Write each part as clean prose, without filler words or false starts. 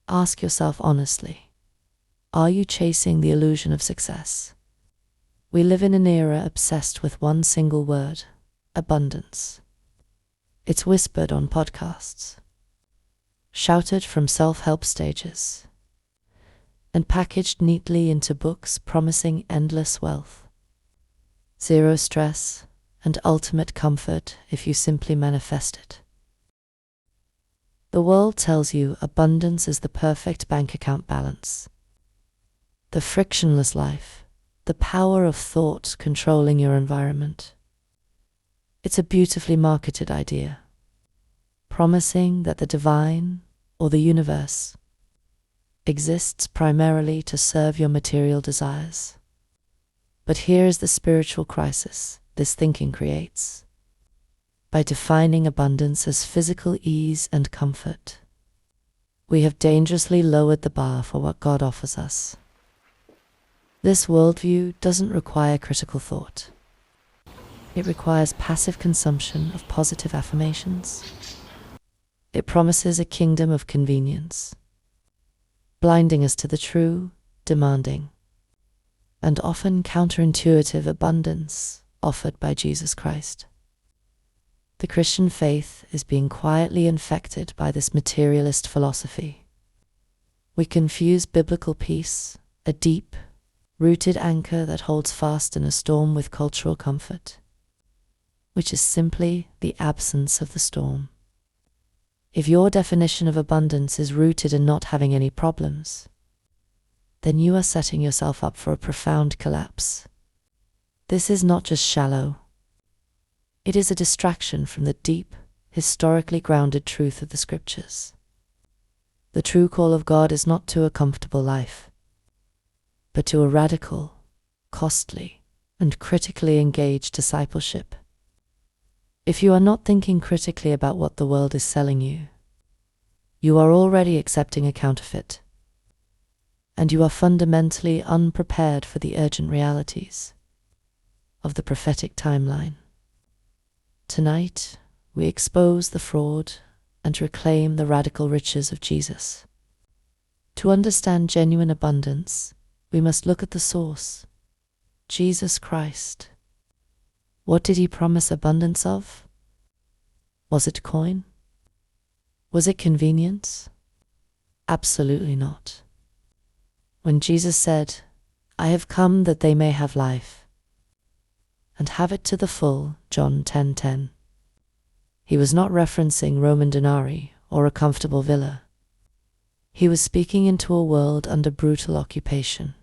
Ask yourself honestly, are you chasing the illusion of success? We live in an era obsessed with one single word: abundance. It's whispered on podcasts, shouted from self-help stages, and packaged neatly into books promising endless wealth, zero stress, and ultimate comfort if you simply manifest it. The world tells you abundance is the perfect bank account balance, the frictionless life, the power of thought controlling your environment. It's a beautifully marketed idea, promising that the divine, or the universe, exists primarily to serve your material desires. But here's the spiritual crisis this thinking creates. By defining abundance as physical ease and comfort, we have dangerously lowered the bar for what God offers us. This worldview doesn't require critical thought. It requires passive consumption of positive affirmations. It promises a kingdom of convenience, blinding us to the true, demanding, and often counterintuitive abundance offered by Jesus Christ. The Christian faith is being quietly infected by this materialist philosophy. We confuse biblical peace, a deep, rooted anchor that holds fast in a storm, with cultural comfort, which is simply the absence of the storm. If your definition of abundance is rooted in not having any problems, then you are setting yourself up for a profound collapse. This is not just shallow. It is a distraction from the deep, historically grounded truth of the Scriptures. The true call of God is not to a comfortable life, but to a radical, costly, and critically engaged discipleship. If you are not thinking critically about what the world is selling you, you are already accepting a counterfeit, and you are fundamentally unprepared for the urgent realities of the prophetic timeline. Tonight, we expose the fraud and reclaim the radical riches of Jesus. To understand genuine abundance, we must look at the source, Jesus Christ. What did he promise abundance of? Was it coin? Was it convenience? Absolutely not. When Jesus said, "I have come that they may have life, and have it to the full," John 10:10, he was not referencing Roman denarii or a comfortable villa. He was speaking into a world under brutal occupation,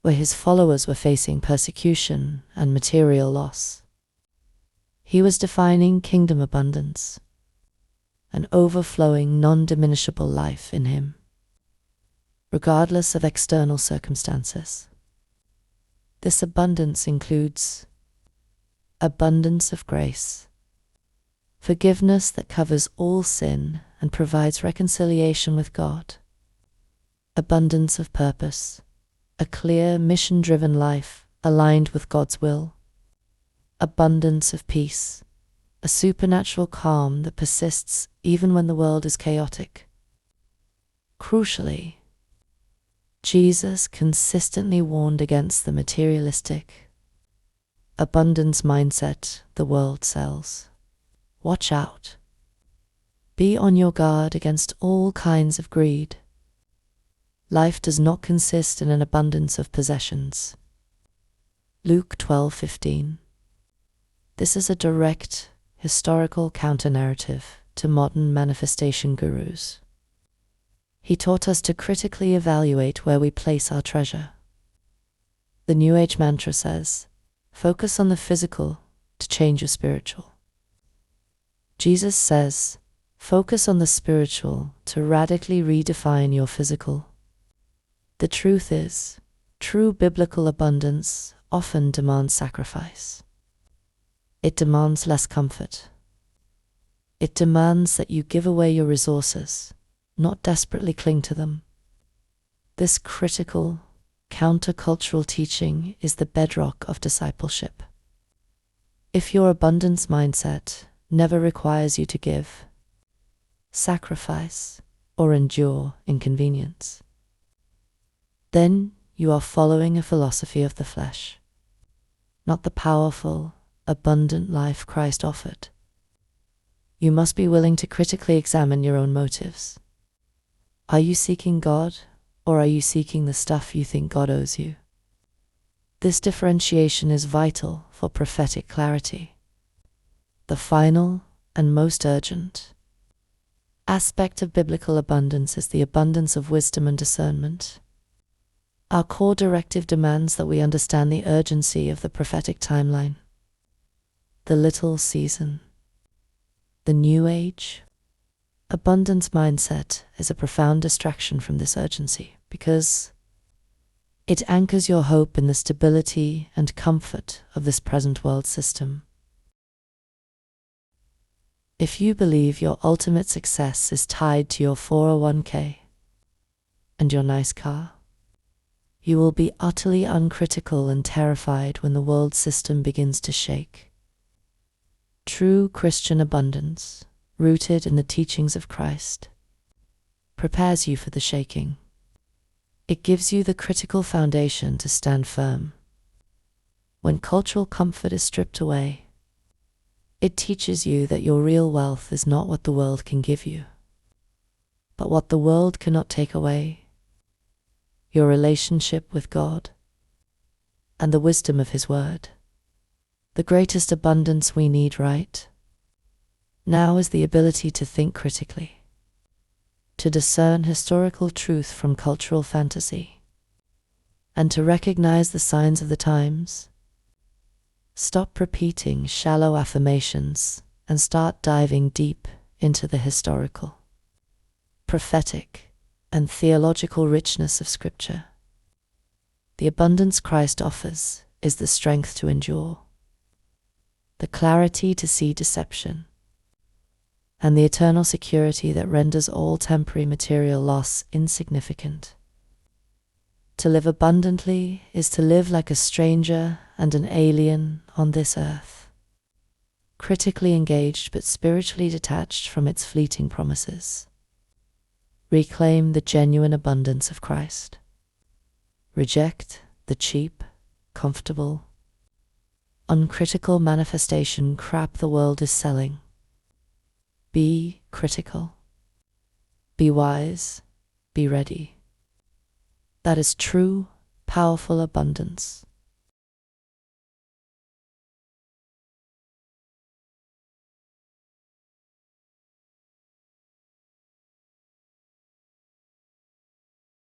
where his followers were facing persecution and material loss. He was defining kingdom abundance, an overflowing, non-diminishable life in him, regardless of external circumstances. This abundance includes abundance of grace, forgiveness that covers all sin and provides reconciliation with God, abundance of purpose, a clear, mission-driven life aligned with God's will, abundance of peace, a supernatural calm that persists even when the world is chaotic. Crucially, Jesus consistently warned against the materialistic, abundance mindset the world sells. Watch out. Be on your guard against all kinds of greed. Life does not consist in an abundance of possessions. Luke 12:15. This is a direct, historical counter-narrative to modern manifestation gurus. He taught us to critically evaluate where we place our treasure. The New Age mantra says, focus on the physical to change your spiritual. Jesus says, focus on the spiritual to radically redefine your physical. The truth is, true biblical abundance often demands sacrifice. It demands less comfort. It demands that you give away your resources, not desperately cling to them. This critical, countercultural teaching is the bedrock of discipleship. If your abundance mindset never requires you to give, sacrifice, or endure inconvenience. Then you are following a philosophy of the flesh, not the powerful, abundant life Christ offered. You must be willing to critically examine your own motives. Are you seeking God, or are you seeking the stuff you think God owes you? This differentiation is vital for prophetic clarity. The final and most urgent aspect of biblical abundance is the abundance of wisdom and discernment. Our core directive demands that we understand the urgency of the prophetic timeline. The little season, the new age. Abundance mindset is a profound distraction from this urgency because it anchors your hope in the stability and comfort of this present world system. If you believe your ultimate success is tied to your 401k and your nice car, you will be utterly uncritical and terrified when the world system begins to shake. True Christian abundance, rooted in the teachings of Christ, prepares you for the shaking. It gives you the critical foundation to stand firm. When cultural comfort is stripped away, it teaches you that your real wealth is not what the world can give you, but what the world cannot take away: your relationship with God and the wisdom of His Word. The greatest abundance we need right now is the ability to think critically, to discern historical truth from cultural fantasy, and to recognize the signs of the times. Stop repeating shallow affirmations and start diving deep into the historical, prophetic, and theological richness of Scripture. The abundance Christ offers is the strength to endure, the clarity to see deception, and the eternal security that renders all temporary material loss insignificant. To live abundantly is to live like a stranger and an alien on this earth, critically engaged but spiritually detached from its fleeting promises. Reclaim the genuine abundance of Christ. Reject the cheap, comfortable, uncritical manifestation crap the world is selling. Be critical. Be wise. Be ready. That is true, powerful abundance.